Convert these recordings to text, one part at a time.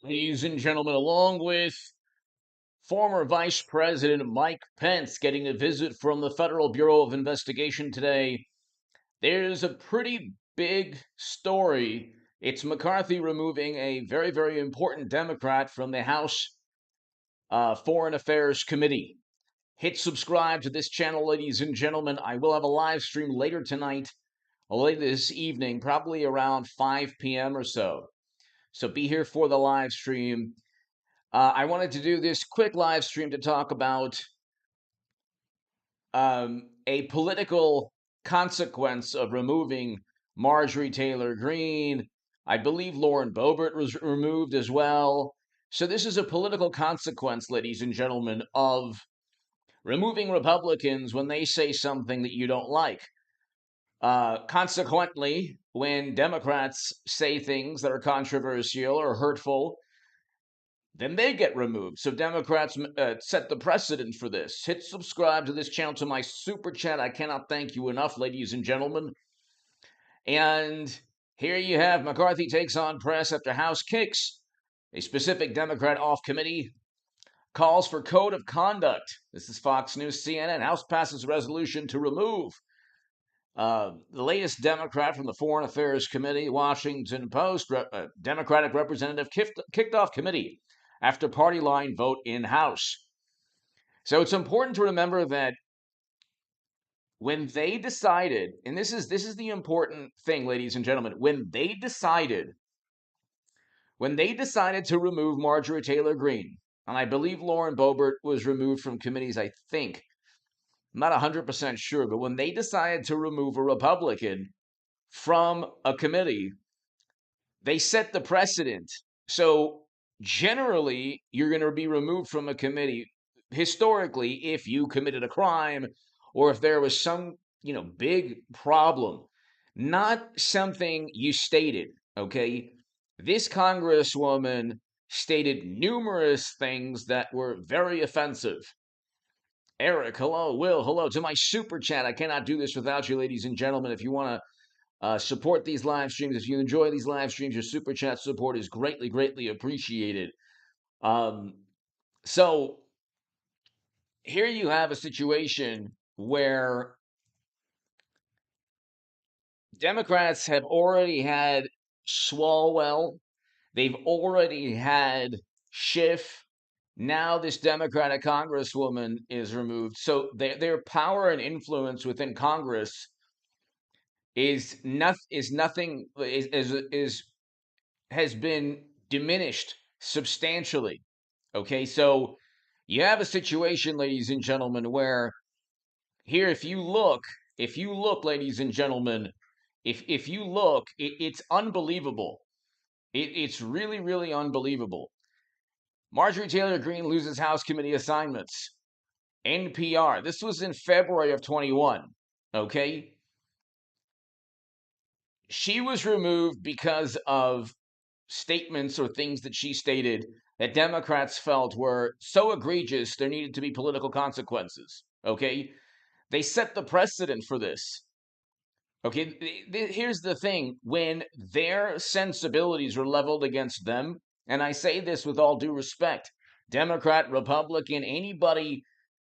Ladies and gentlemen, along with former Vice President Mike Pence getting a visit from the Federal Bureau of Investigation today, there's a pretty big story. It's McCarthy removing a very, very important Democrat from the House Foreign Affairs Committee. Hit subscribe to this channel, ladies and gentlemen. I will have a live stream later tonight, or later this evening, probably around 5 p.m. or so. So be here for the live stream. I wanted to do this quick live stream to talk about a political consequence of removing Marjorie Taylor Greene. I believe Lauren Boebert was removed as well. So this is a political consequence, ladies and gentlemen, of removing Republicans when they say something that you don't like. Consequently, when Democrats say things that are controversial or hurtful, then they get removed. So Democrats set the precedent for this. Hit subscribe to this channel, to my super chat. I cannot thank you enough, ladies and gentlemen. And here you have McCarthy takes on press after House kicks a specific Democrat off committee, calls for code of conduct. This is Fox News, CNN. House passes resolution to remove the latest Democrat from the Foreign Affairs Committee. Washington Post, Democratic representative kicked off committee after party line vote in House. So it's important to remember that when they decided, and this is the important thing, ladies and gentlemen, when they decided to remove Marjorie Taylor Greene, and I believe Lauren Boebert was removed from committees, I think. I'm not 100% sure, but when they decided to remove a Republican from a committee, they set the precedent. So generally, you're going to be removed from a committee historically if you committed a crime or if there was some, big problem, not something you stated, okay? This congresswoman stated numerous things that were very offensive. Eric, hello. Will, hello. To my super chat, I cannot do this without you, ladies and gentlemen. If you want to support these live streams, if you enjoy these live streams, your super chat support is greatly, greatly appreciated. So here you have a situation where Democrats have already had Swalwell, they've already had Schiff. Now this Democratic congresswoman is removed. So their power and influence within Congress is nothing has been diminished substantially. Okay, so you have a situation, ladies and gentlemen, where here, if you look, ladies and gentlemen, if you look, it's unbelievable. It's really, really unbelievable. Marjorie Taylor Greene loses House committee assignments. NPR. This was in February of 21. Okay, she was removed because of statements or things that she stated that Democrats felt were so egregious there needed to be political consequences. Okay, they set the precedent for this. Okay, here's the thing: when their sensibilities were leveled against them, and I say this with all due respect, Democrat, Republican, anybody,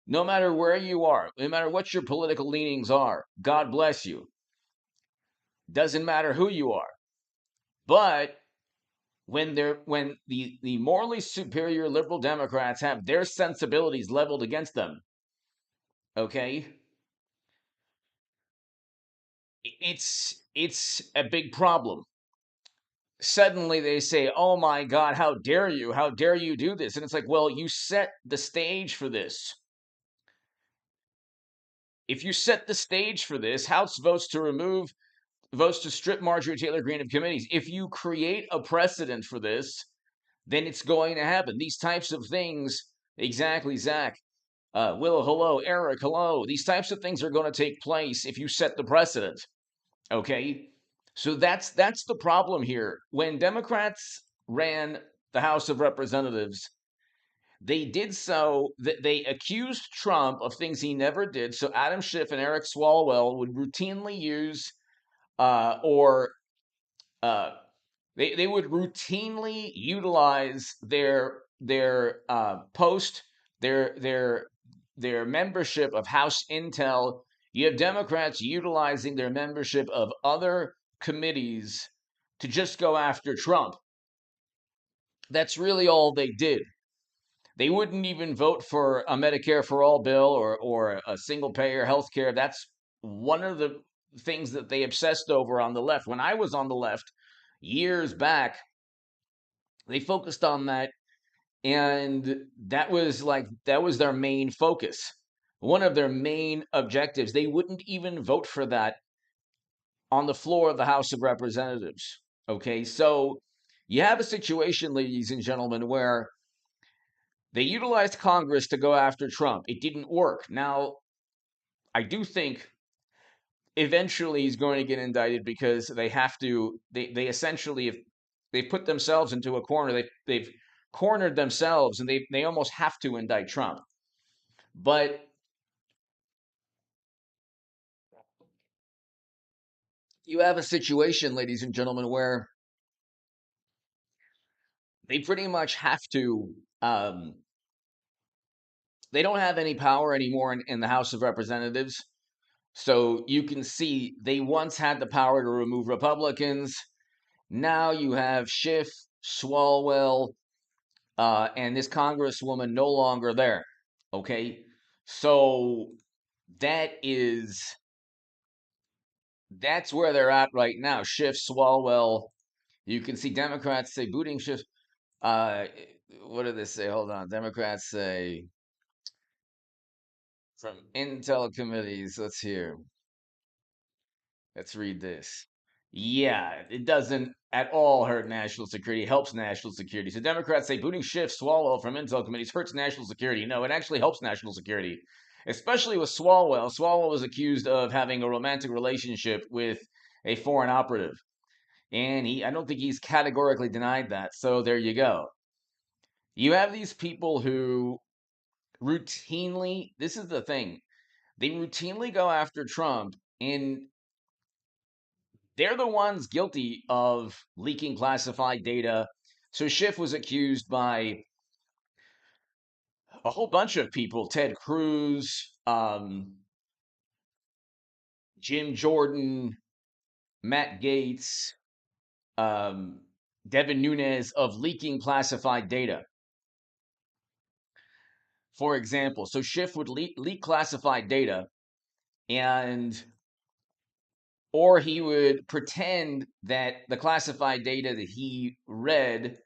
no matter where you are, no matter what your political leanings are, God bless you. Doesn't matter who you are. But when the morally superior liberal Democrats have their sensibilities leveled against them, okay, it's a big problem. Suddenly they say, "Oh my God, how dare you? How dare you do this?" And it's like, well, you set the stage for this. If you set the stage for this, House votes to strip Marjorie Taylor Greene of committees. If you create a precedent for this, then it's going to happen. These types of things, exactly, Zach. Will, hello. Eric, hello. These types of things are going to take place if you set the precedent. Okay, so that's the problem here. When Democrats ran the House of Representatives, they did so that they accused Trump of things he never did. So Adam Schiff and Eric Swalwell would routinely use or They would routinely utilize their post, their their their membership of House Intel. You have Democrats utilizing their membership of other committees to just go after Trump. That's really all they did. They wouldn't even vote for a Medicare for all bill or a single payer health care. That's one of the things that they obsessed over on the left. When I was on the left years back, they focused on that, and that was their main focus. One of their main objectives. They wouldn't even vote for that on the floor of the House of Representatives. Okay, so you have a situation, ladies and gentlemen, where they utilized Congress to go after Trump. It didn't work. Now, I do think eventually he's going to get indicted because they have to. They essentially have they put themselves into a corner. They've cornered themselves, and they almost have to indict Trump. But you have a situation, ladies and gentlemen, where they pretty much have to. They don't have any power anymore in the House of Representatives. So you can see they once had the power to remove Republicans. Now you have Schiff, Swalwell, and this congresswoman no longer there. Okay, so that is that's where they're at right now. Schiff, Swalwell. You can see Democrats say booting Schiff. Uh, what do they say? Hold on. Democrats say from intel committees. Let's hear. Let's read this. Yeah, it doesn't at all hurt national security. It helps national security. So Democrats say booting Schiff, Swalwell from intel committees hurts national security. No, it actually helps national security, especially with Swalwell. Swalwell was accused of having a romantic relationship with a foreign operative, and I don't think he's categorically denied that. So there you go. You have these people who routinely. This is the thing. They routinely go after Trump, and they're the ones guilty of leaking classified data. So Schiff was accused by a whole bunch of people: Ted Cruz, Jim Jordan, Matt Gaetz, um, Devin Nunes, of leaking classified data. For example, so Schiff would leak classified data, and or he would pretend that the classified data that he read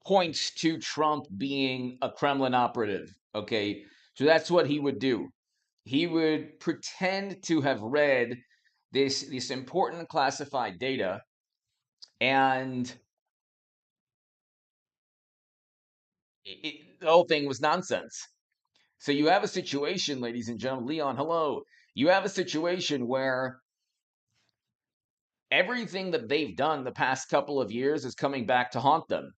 points to Trump being a Kremlin operative. Okay. So that's what he would do. He would pretend to have read this important classified data, and the whole thing was nonsense. So you have a situation, ladies and gentlemen, Leon, hello. You have a situation where everything that they've done the past couple of years is coming back to haunt them.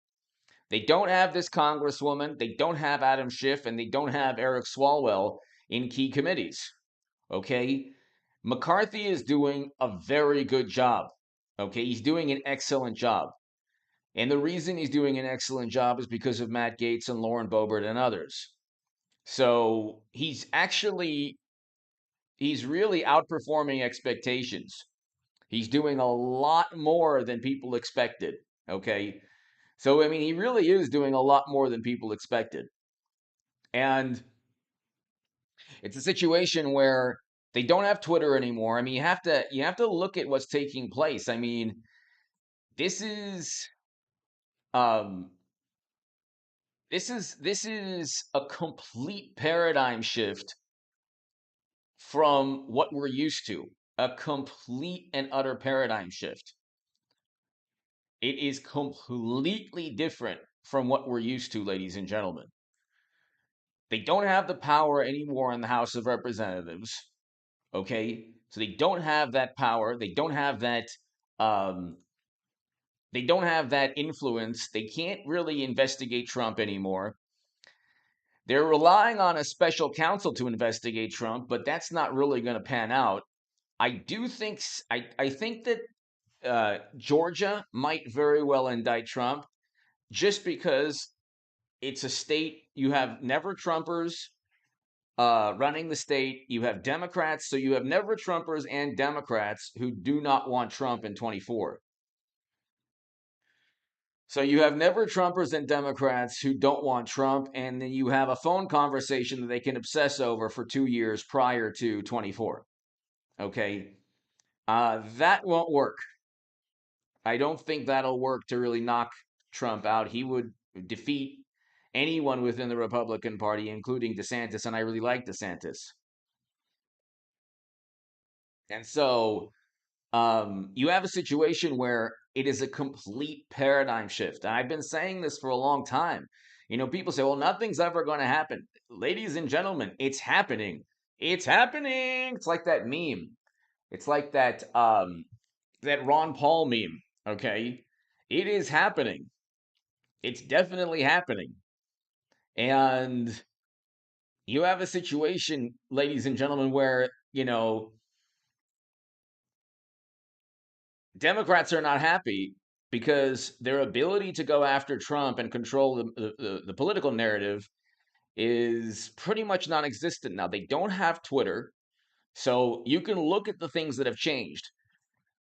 They don't have this congresswoman, they don't have Adam Schiff, and they don't have Eric Swalwell in key committees. Okay? McCarthy is doing a very good job. Okay? He's doing an excellent job. And the reason he's doing an excellent job is because of Matt Gaetz and Lauren Boebert and others. So he's really outperforming expectations. He's doing a lot more than people expected. Okay? So, I mean, he really is doing a lot more than people expected. And it's a situation where they don't have Twitter anymore. I mean, you have to look at what's taking place. I mean, this is um this is a complete paradigm shift from what we're used to. A complete and utter paradigm shift. It is completely different from what we're used to, ladies and gentlemen. They don't have the power anymore in the House of Representatives. Okay, so they don't have that power. Um, they don't have that influence. They can't really investigate Trump anymore. They're relying on a special counsel to investigate Trump, but that's not really going to pan out. I do think I think that Georgia might very well indict Trump just because it's a state you have never Trumpers running the state. You have Democrats, so you have never Trumpers and Democrats who do not want Trump in 24. So you have never Trumpers and Democrats who don't want Trump, and then you have a phone conversation that they can obsess over for 2 years prior to 24. Okay. That won't work. I don't think that'll work to really knock Trump out. He would defeat anyone within the Republican Party, including DeSantis, and I really like DeSantis. And so you have a situation where it is a complete paradigm shift. And I've been saying this for a long time. People say, well, nothing's ever going to happen. Ladies and gentlemen, it's happening. It's happening. It's like that meme. It's like that Ron Paul meme. Okay. It is happening. It's definitely happening. And you have a situation, ladies and gentlemen, where, Democrats are not happy because their ability to go after Trump and control the political narrative is pretty much non existent now. They don't have Twitter, so you can look at the things that have changed.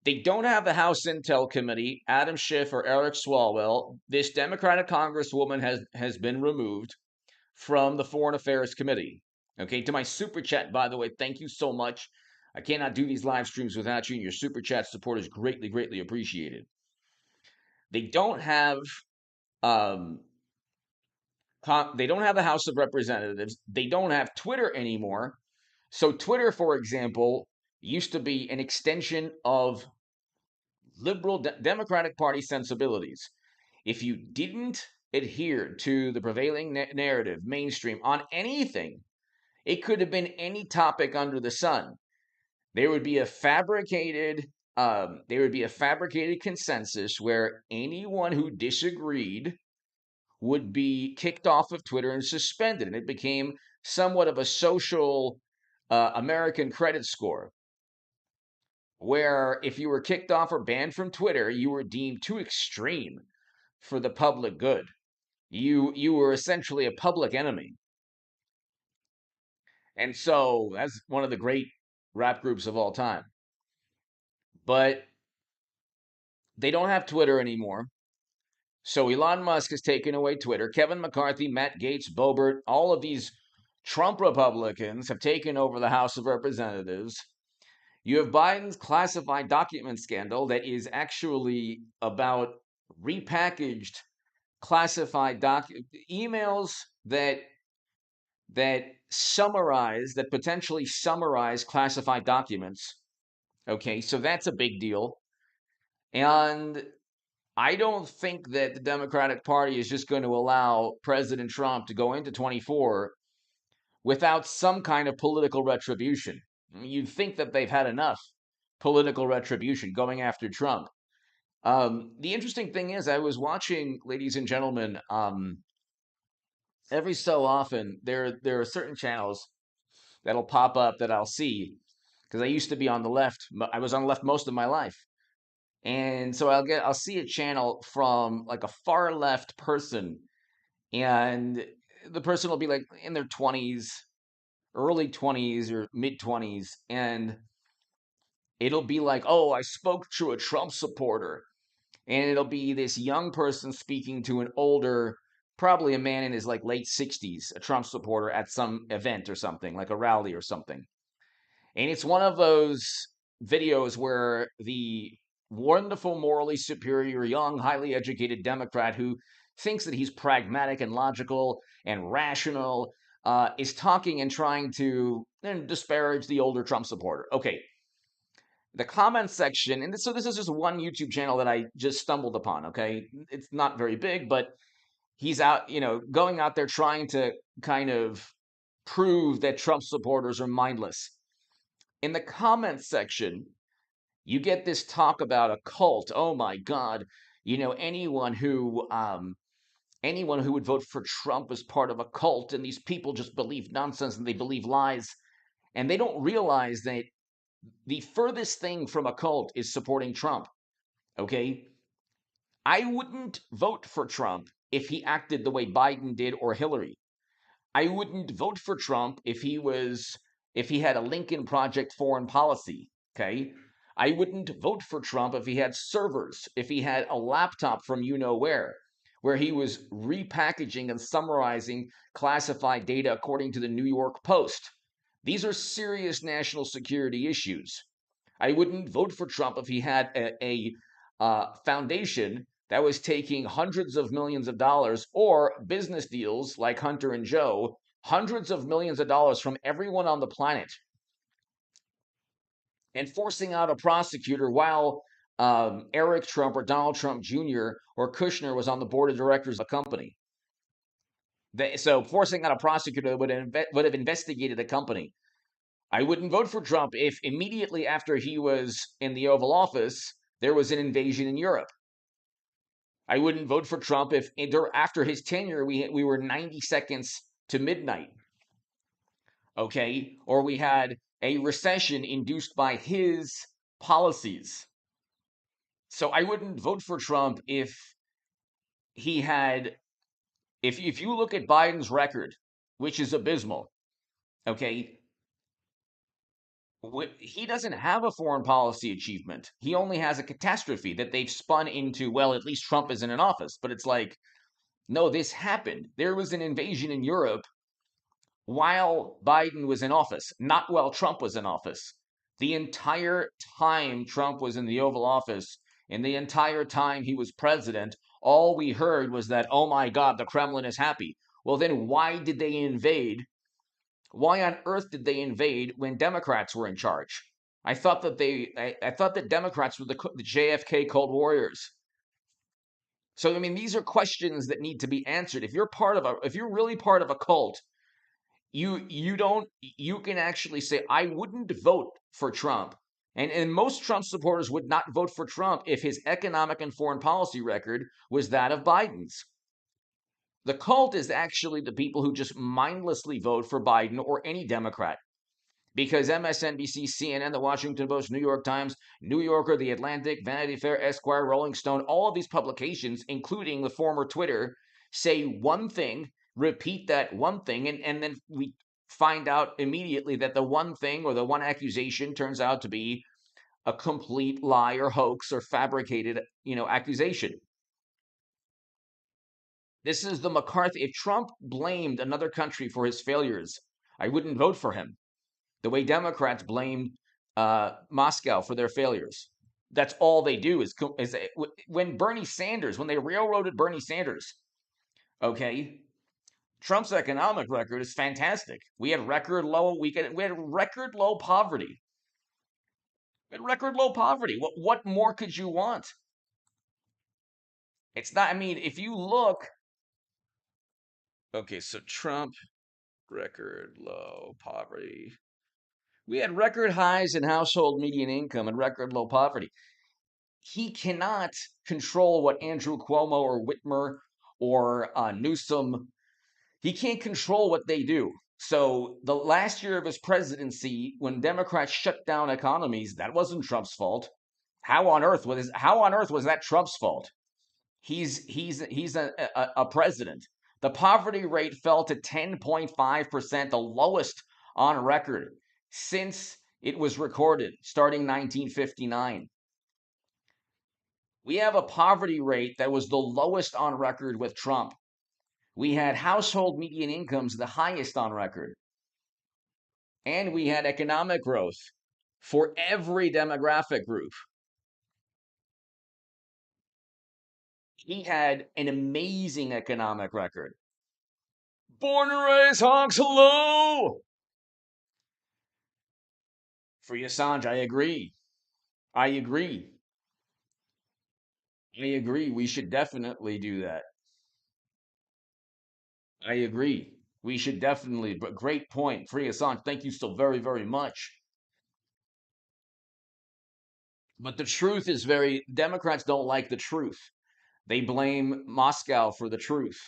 They don't have the House Intel Committee, Adam Schiff or Eric Swalwell. This Democratic Congresswoman has been removed from the Foreign Affairs Committee. Okay, to my super chat, by the way, thank you so much. I cannot do these live streams without you, and your super chat support is greatly, greatly appreciated. They don't have um, they don't have the House of Representatives. They don't have Twitter anymore. So Twitter, for example, used to be an extension of liberal Democratic Party sensibilities. If you didn't adhere to the prevailing narrative, mainstream on anything, it could have been any topic under the sun. There would be a fabricated consensus where anyone who disagreed would be kicked off of Twitter and suspended, and it became somewhat of a social American credit score, where if you were kicked off or banned from Twitter, you were deemed too extreme for the public good. You were essentially a public enemy. And so that's one of the great rap groups of all time. But they don't have Twitter anymore. So Elon Musk has taken away Twitter. Kevin McCarthy, Matt Gaetz, Boebert, all of these Trump Republicans have taken over the House of Representatives. You have Biden's classified document scandal that is actually about repackaged classified emails that potentially summarize classified documents. Okay, so that's a big deal. And I don't think that the Democratic Party is just going to allow President Trump to go into 24 without some kind of political retribution. I mean, you'd think that they've had enough political retribution going after Trump. The interesting thing is, I was watching, ladies and gentlemen, every so often there are certain channels that'll pop up that I'll see because I used to be on the left. I was on the left most of my life. And so I'll see a channel from like a far left person, and the person will be like in their 20s, early 20s or mid 20s, and it'll be like, "Oh, I spoke to a Trump supporter." And it'll be this young person speaking to an older, probably a man in his like late 60s, a Trump supporter at some event or something, like a rally or something. And it's one of those videos where the wonderful, morally superior, young, highly educated Democrat who thinks that he's pragmatic and logical and rational is talking and trying to disparage the older Trump supporter. Okay. The comments section, and so this is just one YouTube channel that I just stumbled upon. Okay. It's not very big, but he's out, going out there trying to kind of prove that Trump supporters are mindless. In the comments section, you get this talk about a cult. Oh my God. Anyone who would vote for Trump is part of a cult, and these people just believe nonsense and they believe lies. And they don't realize that the furthest thing from a cult is supporting Trump. Okay? I wouldn't vote for Trump if he acted the way Biden did or Hillary. I wouldn't vote for Trump if he had a Lincoln Project foreign policy, okay? I wouldn't vote for Trump if he had servers, if he had a laptop from you know where he was repackaging and summarizing classified data according to the New York Post. These are serious national security issues. I wouldn't vote for Trump if he had a foundation that was taking hundreds of millions of dollars or business deals like Hunter and Joe, hundreds of millions of dollars from everyone on the planet, and forcing out a prosecutor while Eric Trump or Donald Trump Jr. or Kushner was on the board of directors of a company. So forcing out a prosecutor that would have investigated the company. I wouldn't vote for Trump if immediately after he was in the Oval Office, there was an invasion in Europe. I wouldn't vote for Trump if after his tenure we were 90 seconds to midnight. Okay? Or we had a recession induced by his policies. So I wouldn't vote for Trump if he had if you look at Biden's record, which is abysmal, okay? He doesn't have a foreign policy achievement. He only has a catastrophe that they've spun into, well, at least Trump isn't in office. But it's like, no, this happened. There was an invasion in Europe while Biden was in office, not while Trump was in office. The entire time Trump was in the Oval Office, and the entire time he was president, all we heard was that, oh my God, the Kremlin is happy. Well, then why did they invade? Why on earth did they invade when Democrats were in charge? I thought that Democrats were the JFK Cold Warriors. So I mean, these are questions that need to be answered. If you're really part of a cult, you can actually say, I wouldn't vote for Trump. And most Trump supporters would not vote for Trump if his economic and foreign policy record was that of Biden's. The cult is actually the people who just mindlessly vote for Biden or any Democrat. Because MSNBC, CNN, The Washington Post, New York Times, New Yorker, The Atlantic, Vanity Fair, Esquire, Rolling Stone, all of these publications, including the former Twitter, say one thing, repeat that one thing, and then we find out immediately that the one thing or the one accusation turns out to be a complete lie or hoax or fabricated, accusation. This is the McCarthy. If Trump blamed another country for his failures, I wouldn't vote for him. The way Democrats blamed Moscow for their failures. That's all they do is when they railroaded Bernie Sanders, okay, Trump's economic record is fantastic. We had record low poverty. We had record low poverty. What more could you want? It's not, I mean, if you look, okay, so Trump, record low poverty. We had record highs in household median income and record low poverty. He cannot control what Andrew Cuomo or Whitmer or Newsom, he can't control what they do. So the last year of his presidency, when Democrats shut down economies, that wasn't Trump's fault. How on earth was that Trump's fault? He's a president. The poverty rate fell to 10.5%, the lowest on record since it was recorded, starting 1959. We have a poverty rate that was the lowest on record with Trump. We had household median incomes the highest on record. And we had economic growth for every demographic group. He had an amazing economic record. Born and raised honks, hello! Free Assange, I agree. I agree. I agree. We should definitely do that. I agree. We should definitely, but great point. Free Assange, thank you so very, very much. But the truth is Democrats don't like the truth. They blame Moscow for the truth.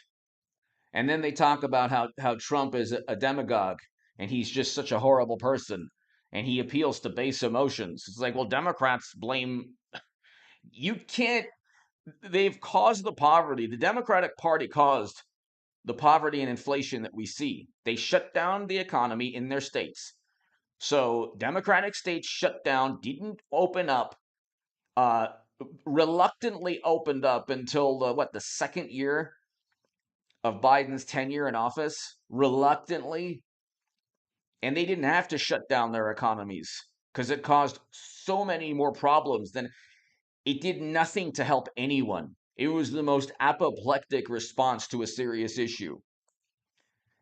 And then they talk about how Trump is a demagogue and he's just such a horrible person and he appeals to base emotions. It's like, well, Democrats blame You can't, they've caused the poverty. The Democratic Party caused the poverty and inflation that we see. They shut down the economy in their states. So Democratic states shut down, didn't open up, uh, reluctantly opened up until the second year of Biden's tenure in office, reluctantly, and they didn't have to shut down their economies because it caused so many more problems than it did nothing to help anyone. It was the most apoplectic response to a serious issue.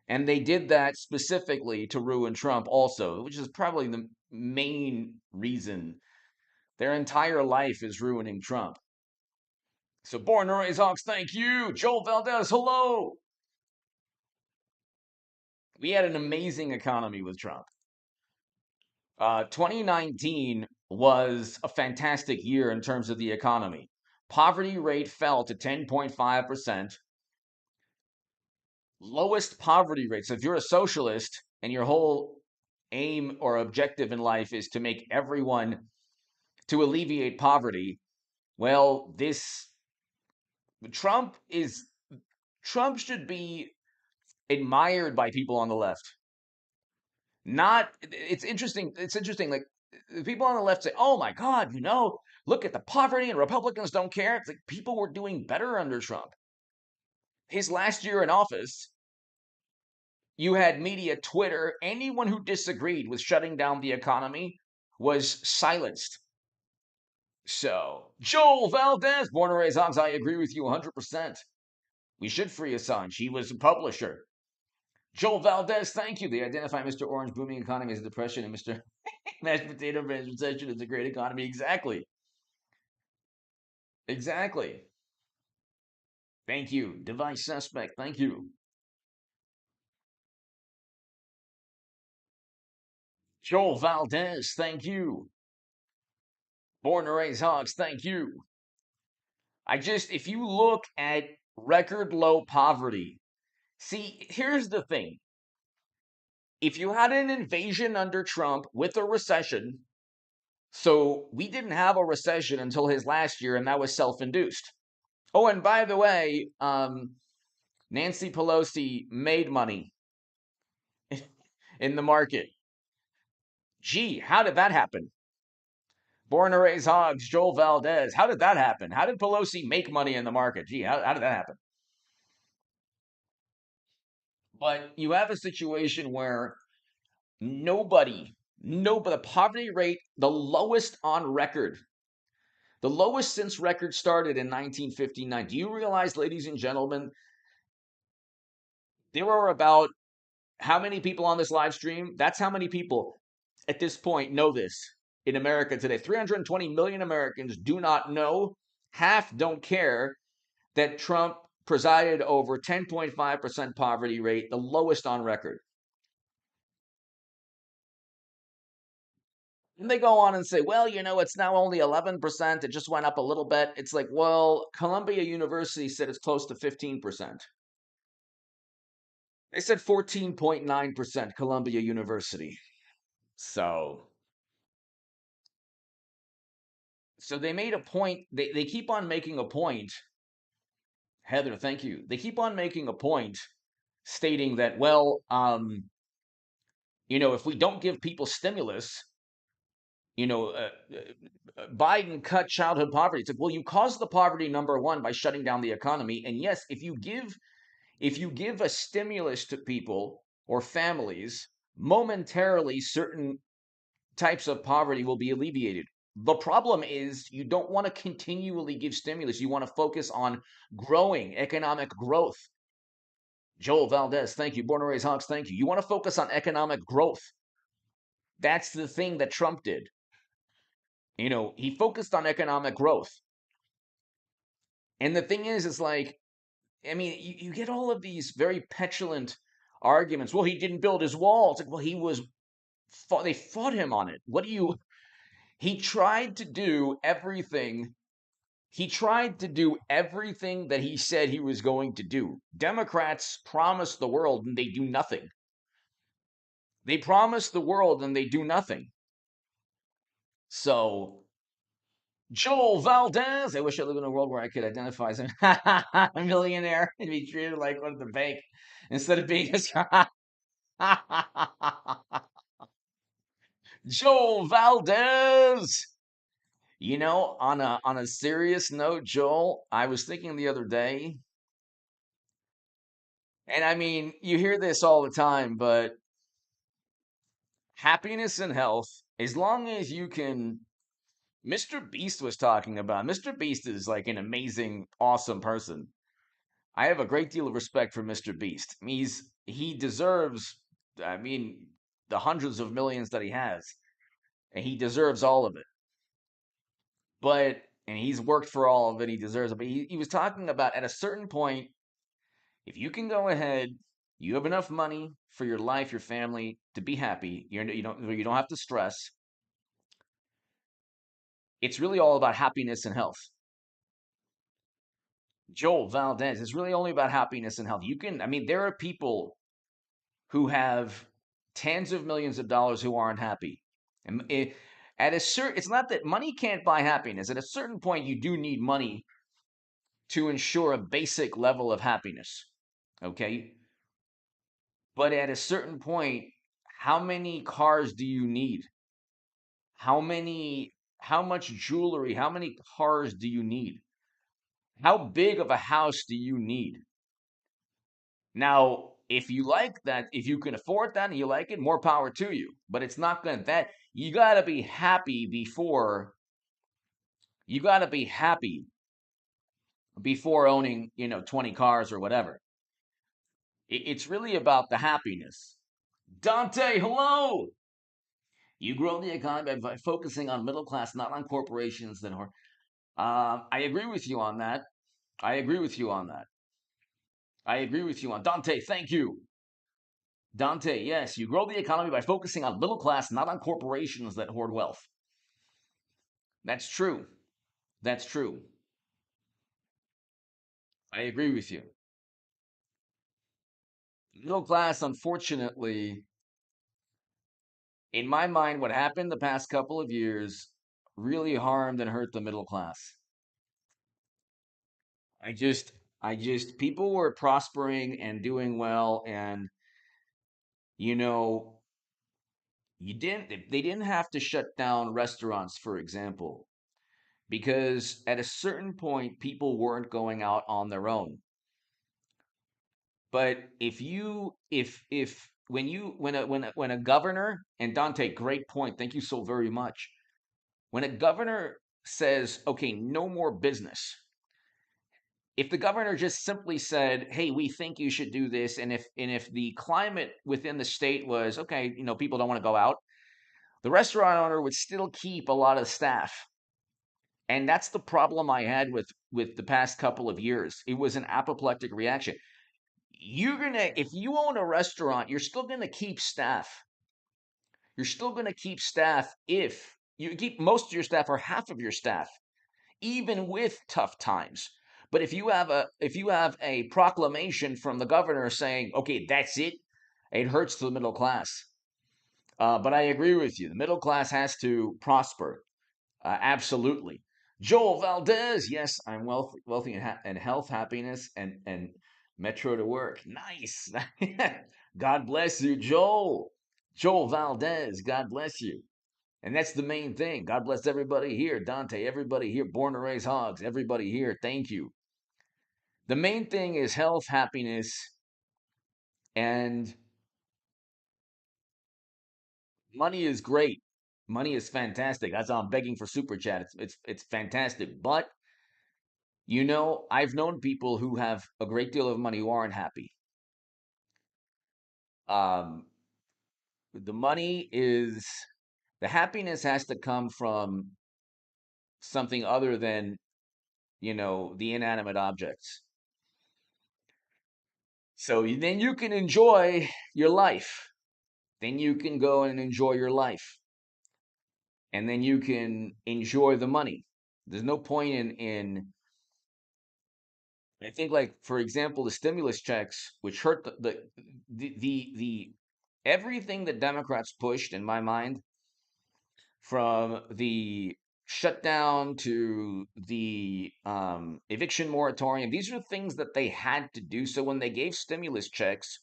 And they did that specifically to ruin Trump also, which is probably the main reason. Their entire life is ruining Trump. So, Born to Raise Hawks, thank you. Joel Valdez, hello. We had an amazing economy with Trump. 2019 was a fantastic year in terms of the economy. Poverty rate fell to 10.5%. Lowest poverty rates. If you're a socialist and your whole aim or objective in life is to make everyone, to alleviate poverty, well, Trump is, Trump should be admired by people on the left. Not, it's interesting. It's interesting. Like, people on the left say, oh my God, look at the poverty and Republicans don't care. It's like people were doing better under Trump. His last year in office, you had media, Twitter, anyone who disagreed with shutting down the economy was silenced. So, Joel Valdez, Born and Raised Hogs, I agree with you 100%. We should free Assange. He was a publisher. Joel Valdez, thank you. They identify Mr. Orange booming economy as a depression and Mr. Mashed potato recession as a great economy. Exactly. Exactly. Thank you. Device suspect. Thank you. Joel Valdez. Thank you. Born to Raise Hogs. Thank you. If you look at record low poverty, see, here's the thing. If you had an invasion under Trump with a recession, so we didn't have a recession until his last year, and that was self-induced. Oh, and by the way, Nancy Pelosi made money in the market. Gee, how did that happen? Born to Raise Hogs, Joel Valdez. How did that happen? How did Pelosi make money in the market? Gee, how did that happen? But you have a situation where the poverty rate, the lowest on record, the lowest since record started in 1959. Do you realize, ladies and gentlemen, there are about how many people on this live stream? That's how many people at this point know this in America today. 320 million Americans do not know, half don't care that Trump presided over 10.5% poverty rate, the lowest on record. And they go on and say, well, it's now only 11%. It just went up a little bit. It's like, well, Columbia University said it's close to 15%. They said 14.9%, Columbia University. So they made a point. They keep on making a point. Heather, thank you. They keep on making a point stating that, well, if we don't give people stimulus, Biden cut childhood poverty. It's like, well, you caused the poverty, number one, by shutting down the economy. And yes, if you give a stimulus to people or families, momentarily certain types of poverty will be alleviated. The problem is you don't want to continually give stimulus. You want to focus on growing economic growth. Joel Valdez, thank you. Born and Raised Hawks, thank you. You want to focus on economic growth. That's the thing that Trump did. He focused on economic growth. And the thing is, it's like, I mean, you get all of these very petulant arguments. Well, he didn't build his wall. It's like, well, they fought him on it. He tried to do everything. He tried to do everything that he said he was going to do. Democrats promise the world and they do nothing. They promise the world and they do nothing. So Joel Valdez. I wish I lived in a world where I could identify as a millionaire and be treated like one of the bank instead of being just Joel Valdez. On a serious note, Joel, I was thinking the other day, and I mean, you hear this all the time, but happiness and health, as long as you can. Mr. Beast was talking about. Mr. Beast is like an amazing, awesome person. I have a great deal of respect for Mr. Beast. He deserves, I mean, the hundreds of millions that he has, and he deserves all of it. And he's worked for all of it. He deserves it. But he was talking about at a certain point, if you can go ahead, you have enough money for your life, your family to be happy. You don't have to stress. It's really all about happiness and health. Joel Valdez, it's really only about happiness and health. I mean, there are people who have tens of millions of dollars who aren't happy. And it's not that money can't buy happiness. At a certain point, you do need money to ensure a basic level of happiness. Okay. But at a certain point, how many cars do you need? How much jewelry, how many cars do you need? How big of a house do you need? Now, if you like that, if you can afford that and you like it, more power to you. But it's not going to that you got to be happy before you got to be happy before owning, 20 cars or whatever. It's really about the happiness. Dante, hello. You grow the economy by focusing on middle class, not on corporations. I agree with you on that. I agree with you on that. I agree with you on Dante. Thank you. Dante, yes, you grow the economy by focusing on middle class, not on corporations that hoard wealth. That's true. That's true. I agree with you. Middle class, unfortunately, in my mind, what happened the past couple of years really harmed and hurt the middle class. I just, people were prospering and doing well, and you know, they didn't have to shut down restaurants, for example, because at a certain point, people weren't going out on their own. But if when a governor, and Dante, great point. Thank you so very much. When a governor says, okay, no more business, if the governor just simply said, hey, we think you should do this, and if the climate within the state was okay, people don't want to go out, the restaurant owner would still keep a lot of staff. And that's the problem I had with the past couple of years. It was an apoplectic reaction. If you own a restaurant, you're still gonna keep staff. You're still gonna keep staff if you keep most of your staff or half of your staff, even with tough times. But if you have a proclamation from the governor saying, okay, that's it, it hurts the middle class. But I agree with you. The middle class has to prosper. Absolutely. Joel Valdez, yes, I'm wealthy and health, happiness, and metro to work. Nice. God bless you, Joel. Joel Valdez, God bless you. And that's the main thing. God bless everybody here. Dante, everybody here. Born to raise hogs. Everybody here. Thank you. The main thing is health, happiness, and money is great. Money is fantastic. That's why I'm begging for super chat. It's fantastic. But I've known people who have a great deal of money who aren't happy. Um, the money is the happiness has to come from something other than, the inanimate objects. So then you can enjoy your life. Then you can go and enjoy your life. And then you can enjoy the money. There's no point in I think, like, for example, the stimulus checks, which hurt the everything that Democrats pushed, in my mind, from the shut down to the eviction moratorium. These are things that they had to do. So when they gave stimulus checks,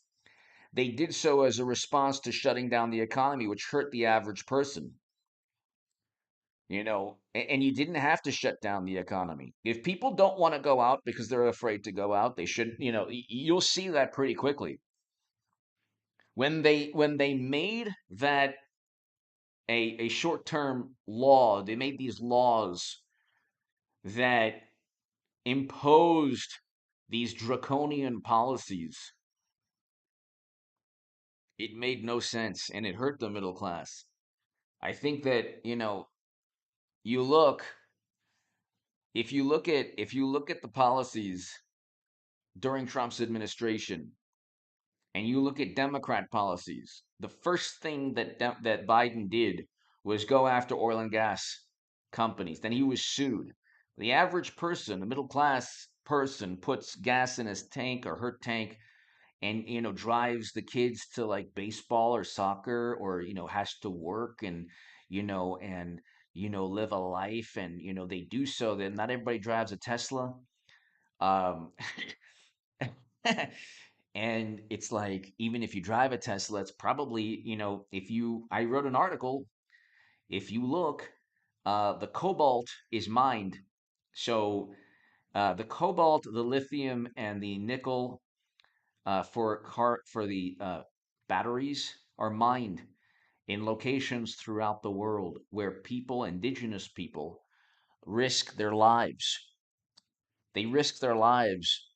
they did so as a response to shutting down the economy, which hurt the average person. And you didn't have to shut down the economy. If people don't want to go out because they're afraid to go out, they should, you'll see that pretty quickly. When they made that a short-term law, they made these laws that imposed these draconian policies. It made no sense and it hurt the middle class. I think that, you look if you look at the policies during Trump's administration and you look at Democrat policies, the first thing that Biden did was go after oil and gas companies. Then he was sued. The average person, the middle class person, puts gas in his tank or her tank and drives the kids to like baseball or soccer, or has to work and live a life, and they do so. Then not everybody drives a Tesla. um and it's like, even if you drive a Tesla, it's probably, if you I wrote an article, if you look, the cobalt is mined. So the cobalt, the lithium, and the nickel, for the batteries, are mined in locations throughout the world where indigenous people, risk their lives. They risk their lives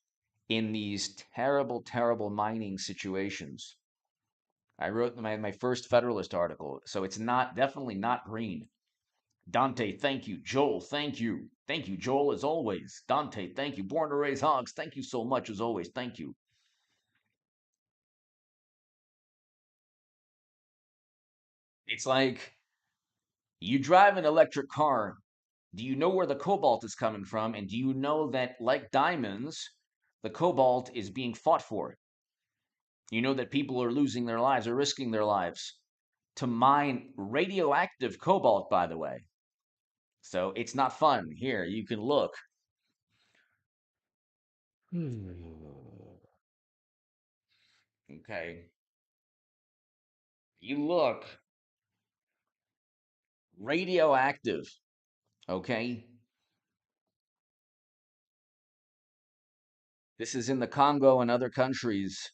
in these terrible, terrible mining situations. I wrote my first Federalist article, so it's not definitely not Greene. Dante, thank you. Joel, thank you. Thank you, Joel, as always. Dante, thank you. Born to Raise Hogs, thank you so much, as always. Thank you. It's like, you drive an electric car. Do you know where the cobalt is coming from? And do you know that, like diamonds, the cobalt is being fought for? You know that people are losing their lives or risking their lives to mine radioactive cobalt, by the way. So it's not fun. Here, you can look. Okay. You look. Radioactive. Okay. This is in the Congo and other countries.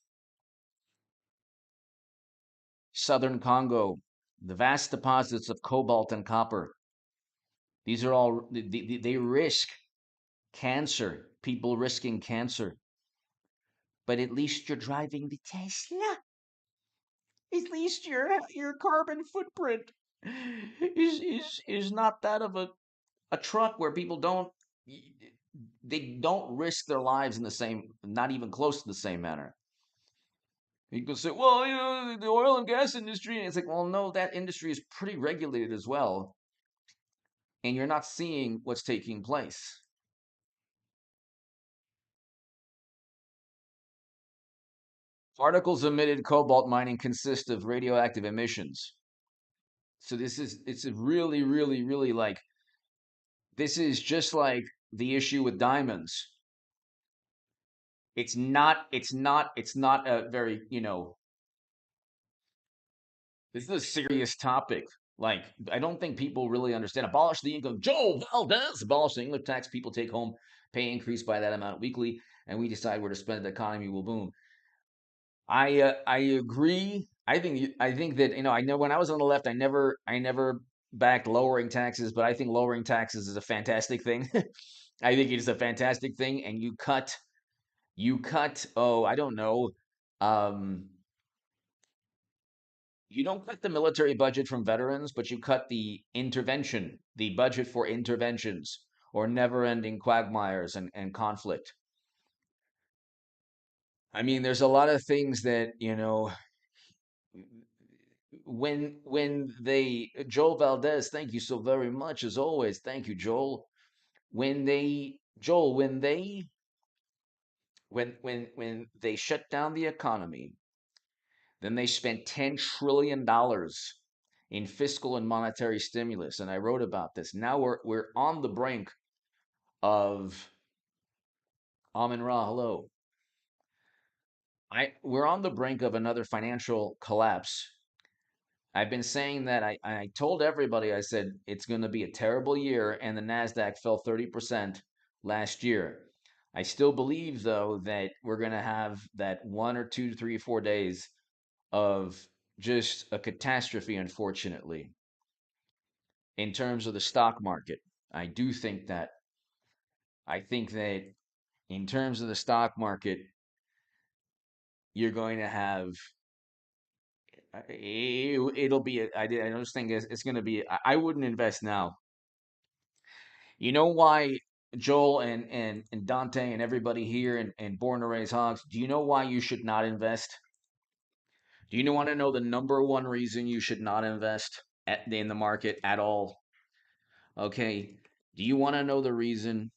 Southern Congo. The vast deposits of cobalt and copper. These are all, they risk cancer, people risking cancer. But at least you're driving the Tesla. At least your carbon footprint is not that of a truck, where people don't risk their lives in the same, not even close to the same manner. People say, well, the oil and gas industry. And it's like, well, no, that industry is pretty regulated as well, and you're not seeing what's taking place. Particles emitted cobalt mining consist of radioactive emissions. So it's a really, really, really, like, this is just like the issue with diamonds. It's not a very, this is a serious topic. Like, I don't think people really understand. Abolish the income. Joe Valdez, abolish the income tax. People take home pay increase by that amount weekly, and we decide where to spend it. The economy will boom. I agree. I think that, I know when I was on the left, I never backed lowering taxes, but I think lowering taxes is a fantastic thing. I think it is a fantastic thing, and you cut, oh, I don't know, um you don't cut the military budget from veterans, but you cut the budget for interventions, or never-ending quagmires and conflict. I mean, there's a lot of things that, when they Joel Valdez, thank you so very much, as always. Thank you, Joel. When they shut down the economy, then they spent $10 trillion in fiscal and monetary stimulus, and I wrote about this. Now we're on the brink of Amin Ra. Hello. We're on the brink of another financial collapse. I've been saying that I told everybody, I said it's going to be a terrible year, and the Nasdaq fell 30% last year. I still believe though that we're going to have that 1 or 2, 3, 4 days of just a catastrophe, unfortunately, in terms of the stock market. I do think that. I think that in terms of the stock market, you're going to have it'll be I just think it's going to be I wouldn't invest now. You know why, Joel and Dante and everybody here and Born to Raise Hogs, do you know why you should not invest? Do you want to know the number one reason you should not invest in the market at all? Okay. Do you want to know the reason?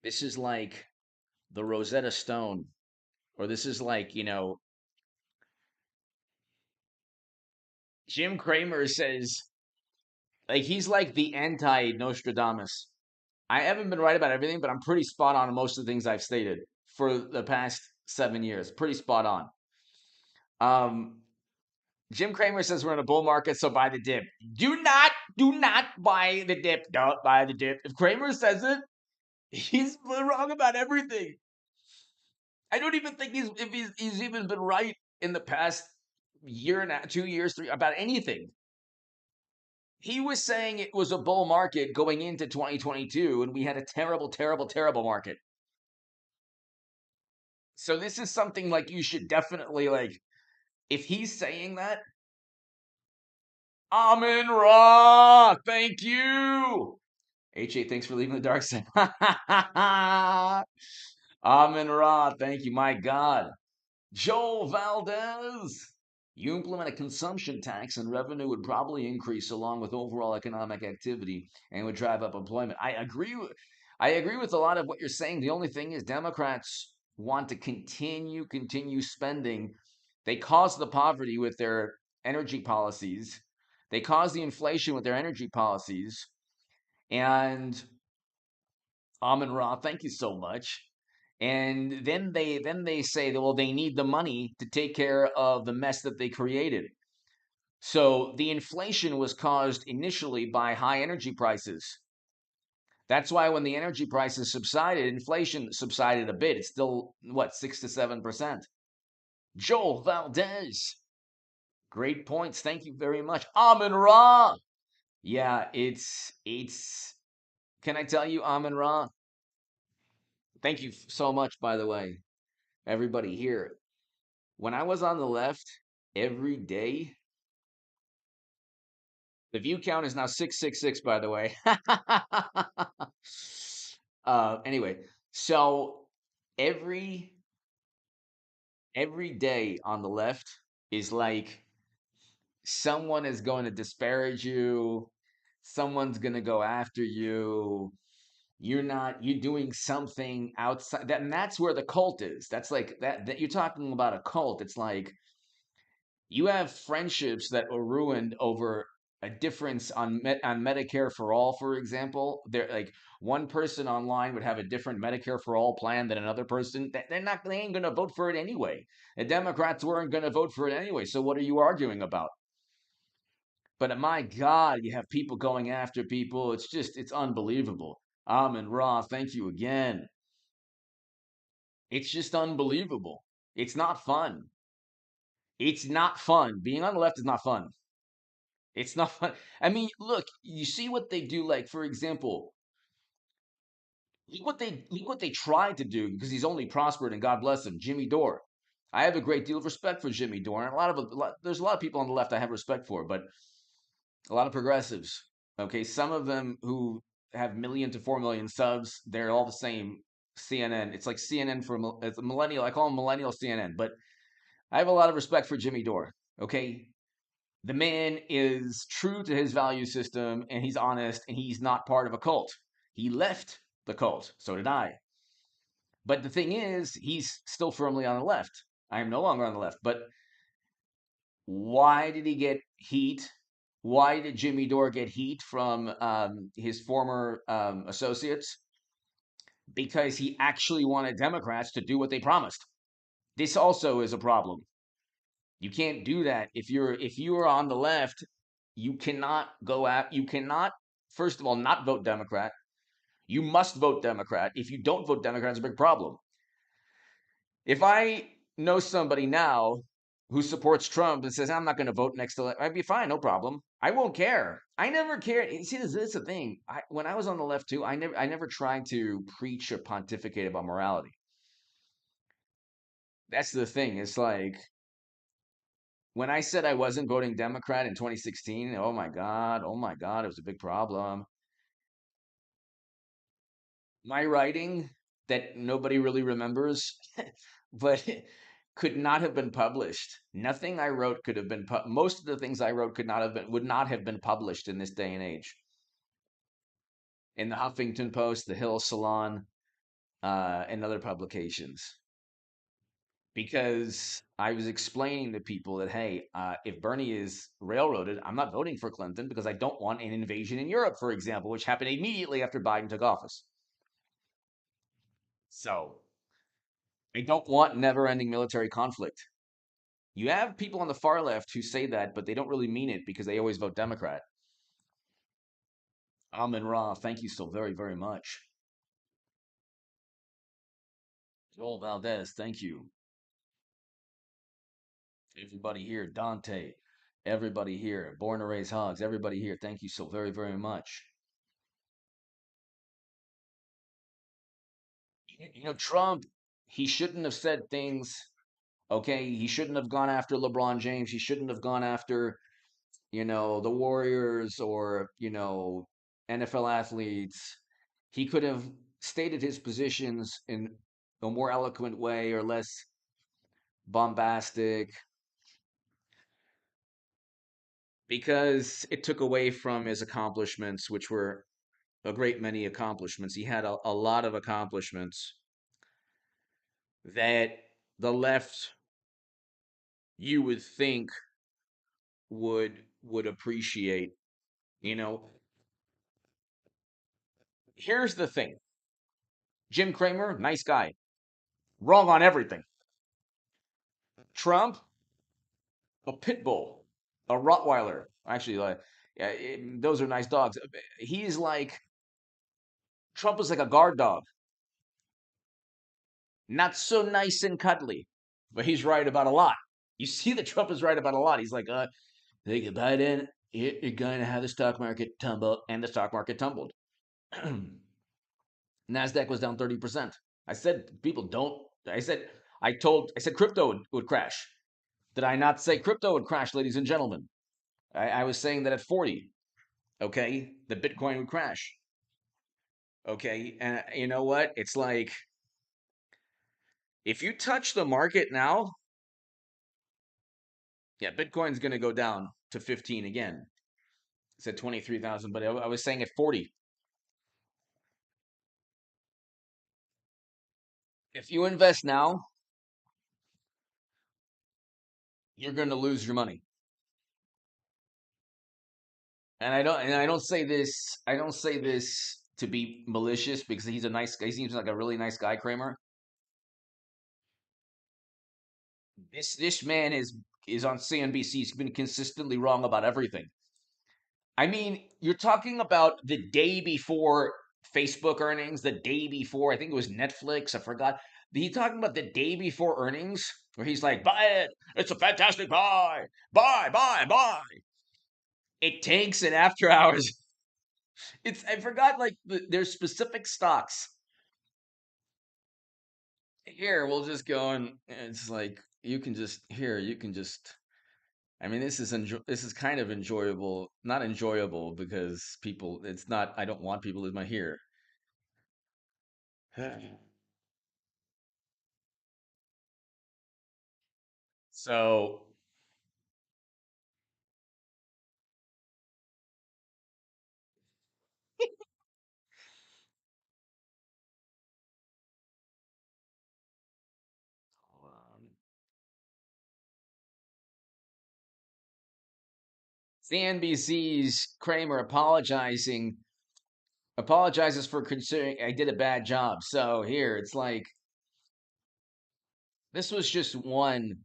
This is like the Rosetta Stone, or this is like, Jim Cramer says, like, he's like the anti Nostradamus. I haven't been right about everything, but I'm pretty spot on most of the things I've stated for the past 7 years. Pretty spot on. Um, Jim Cramer says we're in a bull market, so buy the dip. Do not buy the dip. Don't buy the dip. If Cramer says it, he's wrong about everything. I don't even think he's even been right in the past year and 2 years, three about anything. He was saying it was a bull market going into 2022, and we had a terrible, terrible, terrible market. So this is something like you should definitely like. If he's saying that, Amin Ra, thank you. H8, thanks for leaving the dark side. Amin Ra, thank you. My God. Joel Valdez. You implement a consumption tax and revenue would probably increase along with overall economic activity and would drive up employment. I agree with a lot of what you're saying. The only thing is Democrats want to continue spending. They cause the poverty with their energy policies. They cause the inflation with their energy policies. And Amin Ra, thank you so much. And then they say that well they need the money to take care of the mess that they created. So the inflation was caused initially by high energy prices. That's why when the energy prices subsided, inflation subsided a bit. It's still what 6 to 7%. Joel Valdez, great points. Thank you very much. Amin Ra. Yeah, it's. Can I tell you, Amin Ra? Thank you so much, by the way, everybody here. When I was on the left every day, the view count is now 666, by the way. Anyway, so every every day on the left is like someone is going to disparage you, someone's going to go after you. You're doing something outside that, and that's where the cult is. That's like that you're talking about a cult. It's like you have friendships that were ruined over a difference on Medicare for all, for example. They're like one person online would have a different Medicare for all plan than another person. They ain't gonna vote for it anyway. The Democrats weren't gonna vote for it anyway. So what are you arguing about? But my God, you have people going after people. It's unbelievable. Amin Ra, thank you again. It's just unbelievable. It's not fun. It's not fun. Being on the left is not fun. It's not fun. I mean, look, you see what they do. Like, for example, look what they tried to do because he's only prospered and God bless him. Jimmy Dore. I have a great deal of respect for Jimmy Dore, and there's a lot of people on the left I have respect for, but a lot of progressives. Okay, some of them who have million to 4 million subs, they're all the same. CNN. It's like CNN it's a millennial. I call them millennial CNN, but I have a lot of respect for Jimmy Dore. Okay, the man is true to his value system and he's honest and he's not part of a cult. He left the cult. So did I. But the thing is, he's still firmly on the left. I am no longer on the left. But Why did he get heat? Why did Jimmy Dore get heat from his former associates? Because he actually wanted Democrats to do what they promised. This also is a problem. You can't do that if you are on the left. You cannot go out. You cannot, first of all, not vote Democrat. You must vote Democrat. If you don't vote Democrat, it's a big problem. If I know somebody now who supports Trump and says I'm not going to vote next election, I'd be fine, no problem. I won't care. I never cared. See, this is the thing. When I was on the left too, I never tried to preach or pontificate about morality. That's the thing. It's like when I said I wasn't voting Democrat in 2016. Oh my God, it was a big problem. My writing that nobody really remembers, but could not have been published. Nothing I wrote could have been most of the things I wrote would not have been published in this day and age. In the Huffington Post, the Hill Salon, and other publications. Because I was explaining to people that, hey, if Bernie is railroaded, I'm not voting for Clinton because I don't want an invasion in Europe, for example, which happened immediately after Biden took office. So I don't want never ending military conflict. You have people on the far left who say that, but they don't really mean it because they always vote Democrat. Amin Ra, thank you so very, very much. Joel Valdez, thank you. Everybody here, Dante, everybody here, Born to Raise Hogs, everybody here, thank you so very, very much. Trump, he shouldn't have said things. Okay, he shouldn't have gone after LeBron James. He shouldn't have gone after, the Warriors or, NFL athletes. He could have stated his positions in a more eloquent way or less bombastic because it took away from his accomplishments, which were a great many accomplishments. He had a lot of accomplishments that the left, you would think, would appreciate. You know, here's the thing. Jim Cramer, nice guy. Wrong on everything. Trump, a pit bull, a Rottweiler. Actually, yeah, those are nice dogs. He's like Trump is like a guard dog, not so nice and cuddly, but he's right about a lot. You see that Trump is right about a lot. He's like, think Biden, you're going to have the stock market tumble, and the stock market tumbled. Nasdaq was down 30%. I said people don't. I said crypto would crash. Did I not say crypto would crash, ladies and gentlemen? I was saying that at 40, okay, the Bitcoin would crash. Okay, and you know what? It's like if you touch the market now, yeah, Bitcoin's going to go down to 15 again. It's at 23,000, but I was saying at 40. If you invest now, you're going to lose your money. And I don't say this to be malicious because he's a nice guy. He seems like a really nice guy, Kramer. This man is on CNBC. He's been consistently wrong about everything. I mean, you're talking about the day before Facebook earnings, the day before, I think it was Netflix, I forgot. He talking about the day before earnings where he's like, buy it. It's a fantastic buy. Buy, buy, buy. It tanks in after hours. I forgot like there's specific stocks. Here, we'll just go and it's like you can just I mean, this is kind of enjoyable, not enjoyable because people. It's not. I don't want people in my here. So hold on. CNBC's Kramer apologizes for considering I did a bad job. So here it's like this was just one.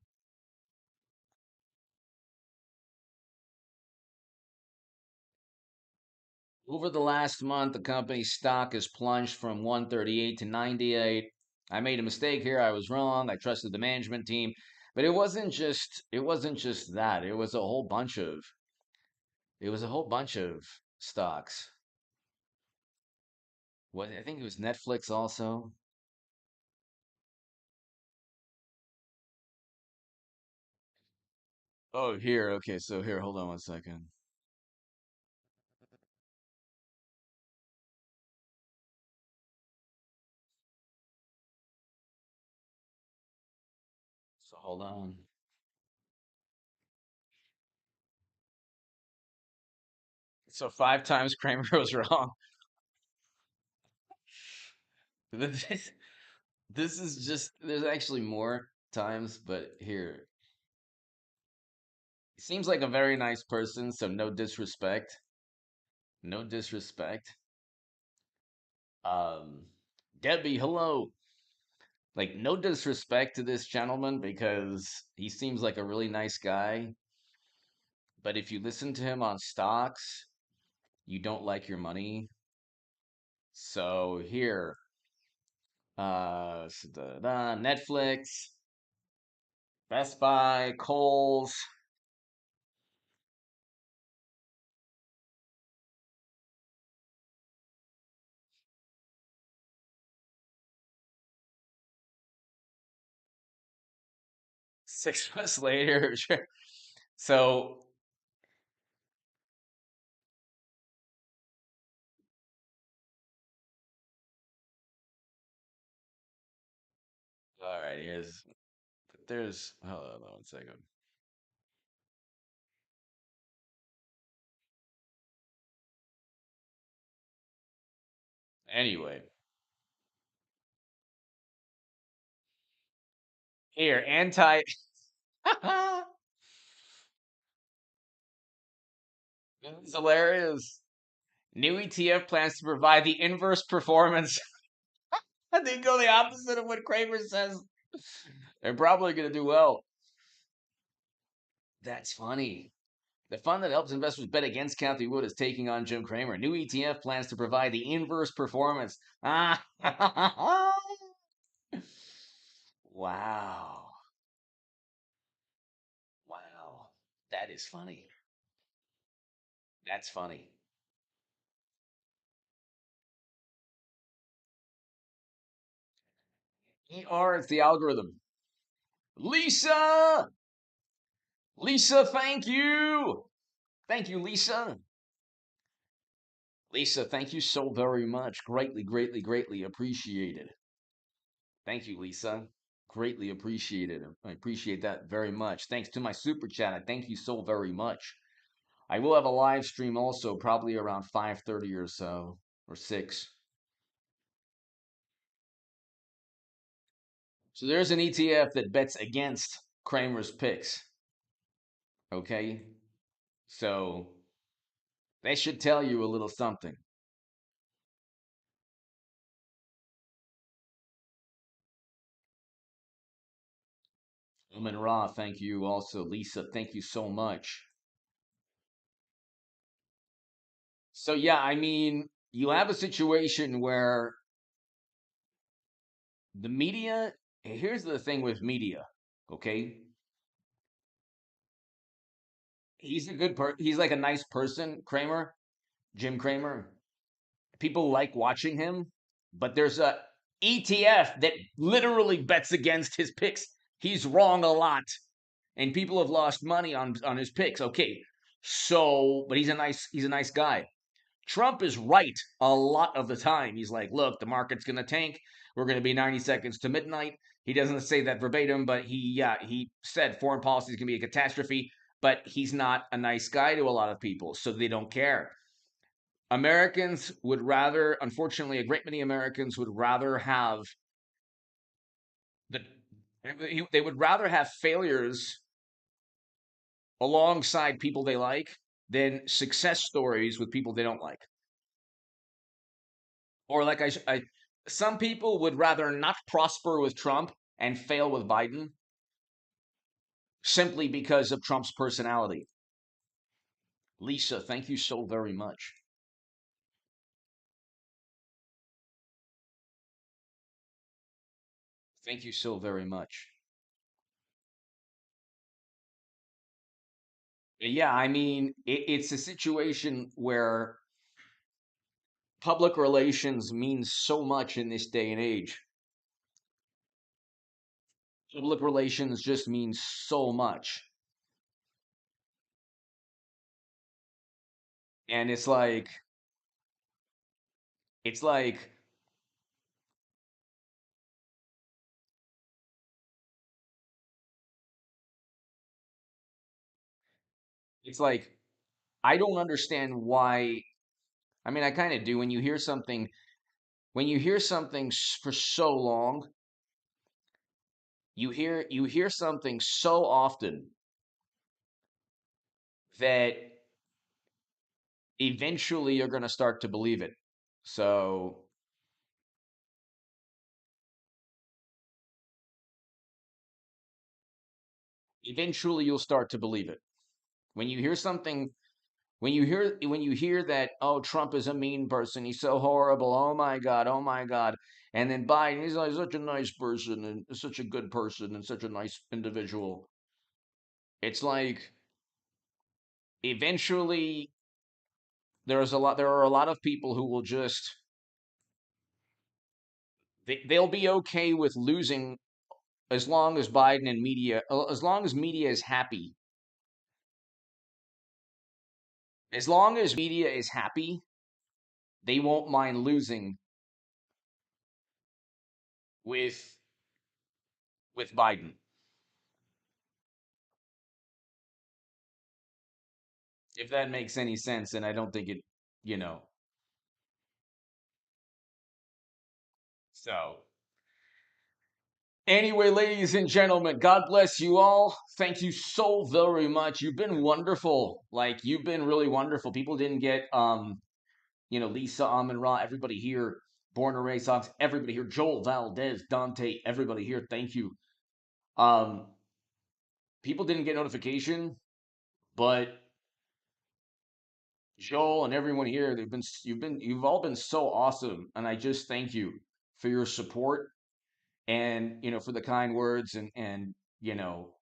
Over the last month, the company's stock has plunged from 138 to 98. I made a mistake here. I was wrong. I trusted the management team. But it wasn't just that. It was a whole bunch of stocks. What I think it was Netflix also. Oh, here. Okay, so here, hold on one second. So hold on. So five times Kramer was wrong. This, this is just there's actually more times, but here. He seems like a very nice person, so no disrespect. No disrespect. Um, Debbie, hello. Like, no disrespect to this gentleman because he seems like a really nice guy. But if you listen to him on stocks, you don't like your money. So here, Netflix, Best Buy, Kohl's, 6 months later. So, all right, hold on one second. Anyway, here, this is hilarious. New ETF plans to provide the inverse performance. I think go the opposite of what Kramer says. They're probably going to do well. That's funny. The fund that helps investors bet against Kathy Wood is taking on Jim Cramer. New ETF plans to provide the inverse performance. Ah, wow, wow, that is funny. That's funny. ER, it's the algorithm. Lisa, Lisa, thank you. Thank you, Lisa. Lisa, thank you so very much. Greatly, greatly, greatly appreciated. Thank you, Lisa. Greatly appreciated. I appreciate that very much. Thanks to my super chat. I thank you so very much. I will have a live stream also, probably around 5:30 or so, or 6. So there's an ETF that bets against Kramer's picks. Okay? So they should tell you a little something. Uman Ra, thank you also. Lisa, thank you so much. So yeah, I mean, you have a situation where the media, here's the thing with media, okay? He's like a nice person, Kramer, Jim Kramer. People like watching him, but there's a ETF that literally bets against his picks. He's wrong a lot, and people have lost money on his picks. Okay, so but he's a nice guy. Trump is right a lot of the time. He's like, look, the market's going to tank. We're going to be 90 seconds to midnight. He doesn't say that verbatim, but he said foreign policy is going to be a catastrophe. But he's not a nice guy to a lot of people, so they don't care. Americans would rather, unfortunately, a great many Americans would rather have the, they would rather have failures alongside people they like than success stories with people they don't like. Or like some people would rather not prosper with Trump and fail with Biden simply because of Trump's personality. Lisa, thank you so very much. Thank you so very much. Yeah, I mean, it's a situation where public relations means so much in this day and age. Public relations just means so much. And it's like, it's like, I don't understand why. I mean, I kind of do. When you hear something for so long, you hear something so often that eventually you're going to start to believe it. So eventually you'll start to believe it. When you hear something, when you hear that, oh, Trump is a mean person, he's so horrible, oh my God. And then Biden, he's like such a nice person and such a good person and such a nice individual. It's like eventually there are a lot of people who will just they'll be okay with losing as long as Biden and media, as long as media is happy. As long as media is happy, they won't mind losing with Biden. If that makes any sense, and I don't think it, you know. So, anyway, ladies and gentlemen, God bless you all. Thank you so very much. You've been wonderful. Like you've been really wonderful. People didn't get Lisa, Amon Ra, everybody here, Born and Raised Sox, everybody here, Joel, Valdez, Dante, everybody here. Thank you. Um, People didn't get notification, but Joel and everyone here, you've all been so awesome, and I just thank you for your support and for the kind words and you know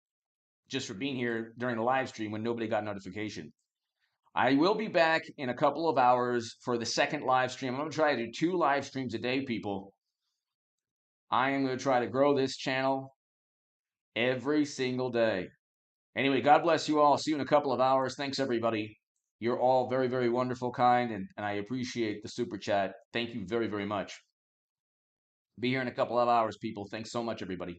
just for being here during the live stream when nobody got notification. I will be back in a couple of hours for the second live stream. I'm going to try to do 2 live streams a day, people. I am going to try to grow this channel every single day. Anyway, God bless you all. See you in a couple of hours. Thanks, everybody. You're all very, very wonderful, kind, and I appreciate the super chat. Thank you very, very much. Be here in a couple of hours, people. Thanks so much, everybody.